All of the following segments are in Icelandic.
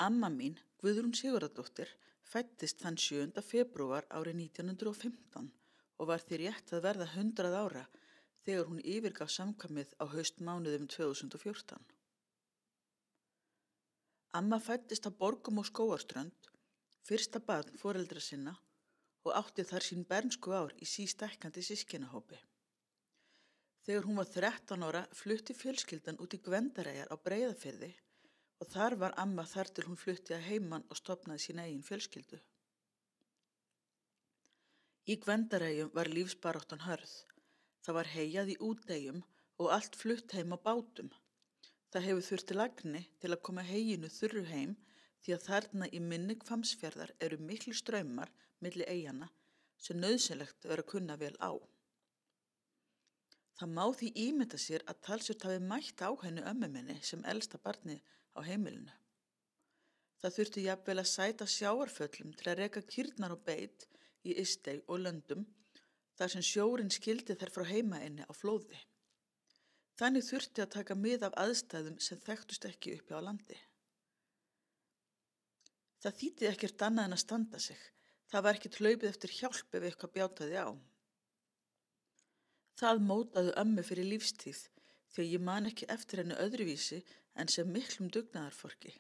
Amma mín, Guðrún Sigurðardóttir, fæddist þann 7. febrúar árið 1915 og var því rétt að verða 100 ára þegar hún yfirgaf samkvæmið á haustmánuðum 2014. Amma fæddist á Borgum og Skógarströnd, fyrsta barn foreldra sinna og átti þar sín bernsku ár í sístækkandi systkinahópi. Þegar hún var 13 ára flutti fjölskyldan út í Gvendareyjar á Breiðafirði og þar var amma þar til hún flutti að heiman og stofnaði sína eigin fjölskyldu. Í Gvendareyjum var lífsbaráttan hörð. Það var heyjað í úteyjum og allt flutt heim á bátum. Það hefur þurfti lagni til að koma heyinu þurru heim því að þarna í mynni Hvammsfjarðar eru miklu straumar milli eyjanna sem nauðsynlegt er að kunna vel á. Það má því ímynda sér að talsvert hafi mætt á henni ömmu minni sem elsta barni á heimilinu. Það þurfti jafnvel að sæta sjávarföllum til að reka kýrnar og beit í Ystey og Löndum þar sem sjórinn skildi þær frá heimainni á flóði. Þannig þurfti að taka mið af aðstæðum sem þekktust ekki uppi á landi. Það þýddi ekkert annað en að standa sig. Það var ekkert hlaupið eftir hjálp ef eitthvað bjátaði á. Það mótaði ömmu fyrir lífstíð því ég man ekki eftir henni öðruvísi en sem miklum dugnaðarforki.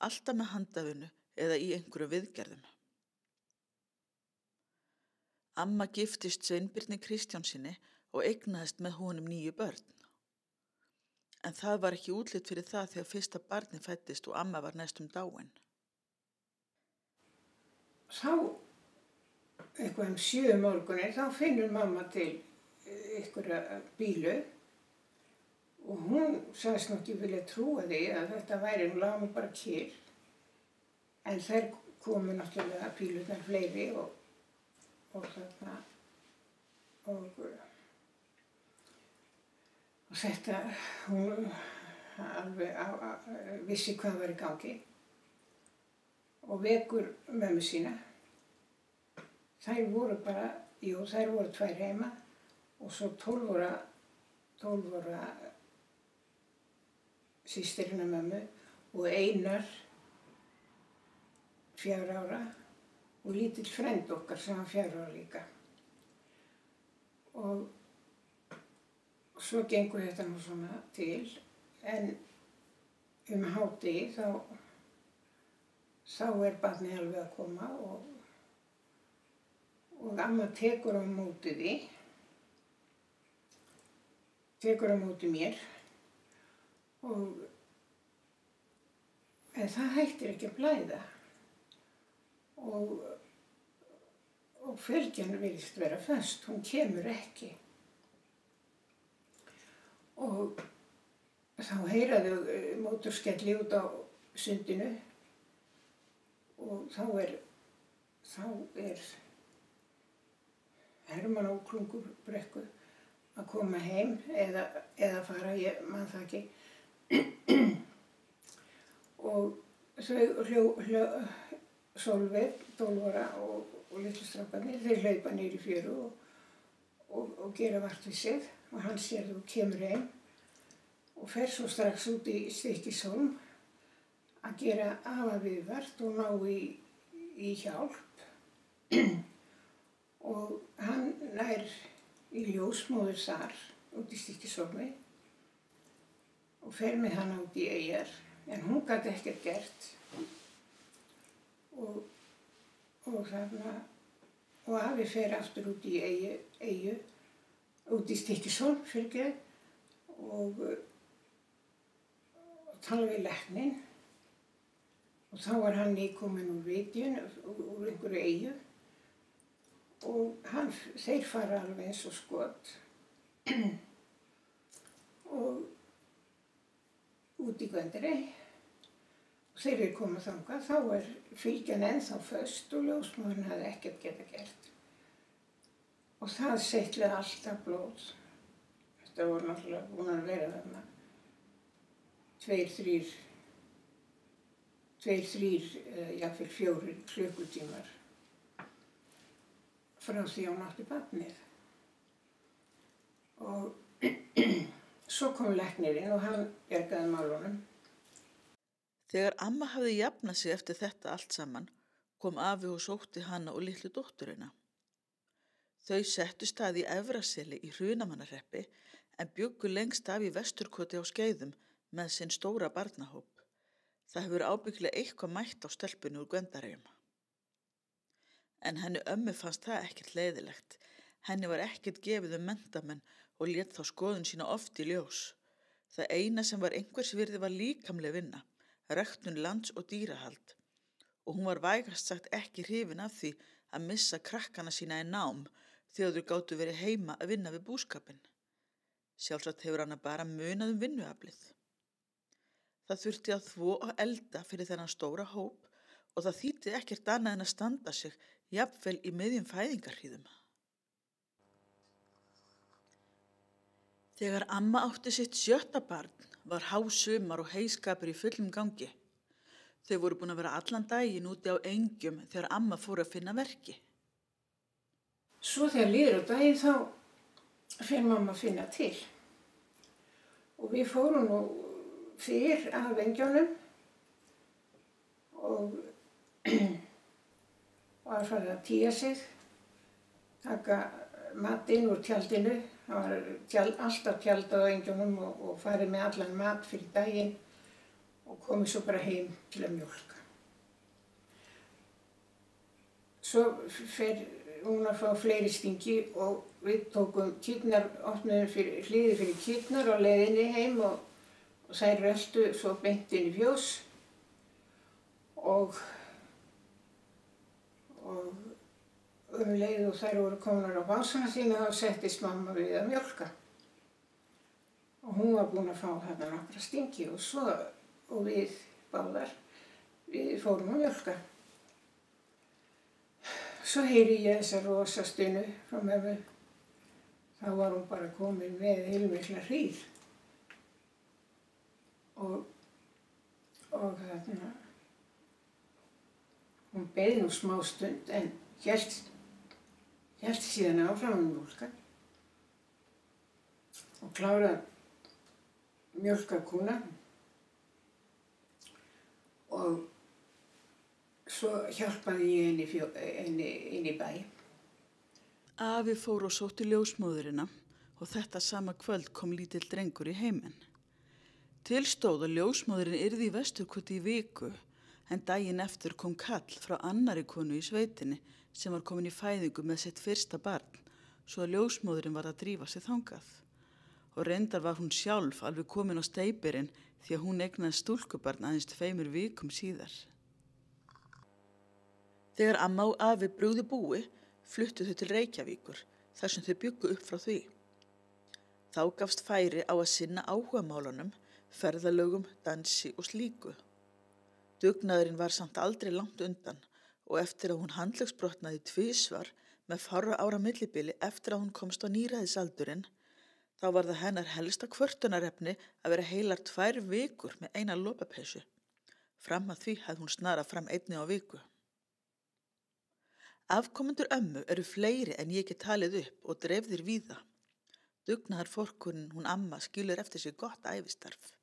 Alltaf með handafinu eða í einhverjum viðgerðum. Amma giftist Sveinbirni Kristjánsinni og eignaðist með honum 9 börn. En það var ekki útlit fyrir það þegar fyrsta barnið fæddist og amma var næstum dáin. Þá, eitthvað 7 morgunir, þá finnur mamma til einhverja bílu og hún sagðist nú ekki vilja trúa því að þetta væri, hún lá nú bara kyrr. En þær komu náttúrulega bílurnar fleiri og þetta, hún alveg vissi hvað var í gangi og vekur mömmu sína. Þær voru bara, þær voru 2 heima og svo 12 ára systirina mömmu og Einar 4 ára og lítill frænd okkar sem var 4 ára líka. Og svo gengur þetta nú svona til, en hádegi þá er barnið alveg að koma og amma tekur á móti því, tekur á móti mér en það hættir ekki að blæða og fylgjan virðist vera föst, hún kemur ekki. Og þá heyra þau mótorskelli út á sundinu og þá er Hermann á Klungubrekku að koma heim eða fara, ég man það ekki. Og þau Sólveig, 12 ára og litlu strákarnir, þeir hlaupa niður í fjöru og gera vart við sig og hann sér þú kemur heim og fer svo strax út í Stykkishólm að gera afa viðvart og ná í hjálp og hann nær í ljósmóður þar út í Stykkishólmi og fer með hann út í Eyjar en hún gat ekkert gert og afi fer aftur út í Eyju, út í Stykkishólm og tala við lækninn og þá var hann nýkominn úr Vitjun, úr einhverju Eyju og þeir fara alveg eins og skot og út í Gvendarey. Þegar þeir koma þangað, þá er fylgjan ennþá föst og ljósmóðirin hafði ekkert geta gert. Og það seytlaði alltaf blóð. Þetta voru náttúrulega búin að vera þarna 2-3, jafnvel 4 klukkutímar frá því hún átti barnið. Og svo kom læknirinn og hann bjargaði málunum. Þegar amma hafði jafnað sig eftir þetta allt saman, kom afi og sótti hana og litlu dótturina. Þau settu stað í Efraseli í Hrunamannarhreppi en bjuggu lengst af í Vesturkoti á Skeiðum með sinn stóra barnahóp. Það hefur ábyggilega eitthvað mætt á stelpunni úr Gvendareyjum. En henni ömmu fannst það ekkert leiðilegt. Henni var ekkert gefið menntamenn og lét þá skoðun sína oft í ljós. Það eina sem var einhvers virði var líkamleg vinna, ræktun lands og dýrahald. Og hún var vægast sagt ekki hrifin af því að missa krakkana sína í nám þegar þau gátu verið heima að vinna við búskapinn. Sjálfsagt hefur hana bara munað vinnuaflið. Það þurfti að þvo og elda fyrir þennan stóra hóp og það þýddi ekkert annað en að standa sig, jafnvel í miðjum fæðingarhríðum. Þegar amma átti sitt 7. barn var hásumar og heyskapur í fullum gangi. Þau voru búin að vera allan daginn úti á engjum þegar amma fór að finna verki. Svo þegar líður á daginn þá fer mamma að finna til. Og við fórum nú fyrr af engjónum og var farið að tía sig, taka matinn úr tjaldinu. Það var alltaf tjaldað á engjónum og farið með allan mat fyrir daginn og komið svo bara heim til að mjólka. Svo fer hún að fá fleiri stingi og við tókum kýrnar, opnuðum hliðið fyrir kýrnar á leiðinni heim og þær röltu svo beint inn í fjós og leið og þær voru komnar á básana sína þá settist mamma við að mjólka. Og hún var búin að fá þarna nokkra stingi og við báðar, við fórum að mjólka. Svo heyri ég þessa rosa stunu frá mömmu. Þá var hún bara komin með heilmikla hríð. Og þarna, hún beið nú smá stund en hélt síðan áfram að mjólka og kláraði mjólka kúna og svo hjálpaði ég henni inn í bæ. Afi fór og sótti ljósmóðurina og þetta sama kvöld kom lítill drengur í heiminn. Til stóð að ljósmóðurin yrði í Vesturkoti í viku en daginn eftir kom kall frá annarri konu í sveitinni sem var komin í fæðingu með sitt fyrsta barn svo að ljósmóðurin var að drífa sig þangað. Og reyndar var hún sjálf alveg komin á steypirinn því að hún eignaði stúlkubarn aðeins 2 vikum síðar. Þegar amma og afi brugðu búi, fluttu þau til Reykjavíkur, þar sem þau bjuggu upp frá því. Þá gafst færi á að sinna áhugamálunum, ferðalögum, dansi og slíku. Dugnaðurinn var samt aldrei langt undan og eftir að hún handleggsbrotnaði 2 með fárra ára millibili eftir að hún komst á níræðisaldurinn, þá var það hennar helsta kvörtunarefni að vera heilar 2 vikur með eina lopapeysu. Fram að því hafði hún snarað fram 1 á viku. Afkomendur ömmu eru fleiri en ég get talið upp og dreifðir víða. Dugnaðarforkunin hún amma skilur eftir sig gott ævistarf.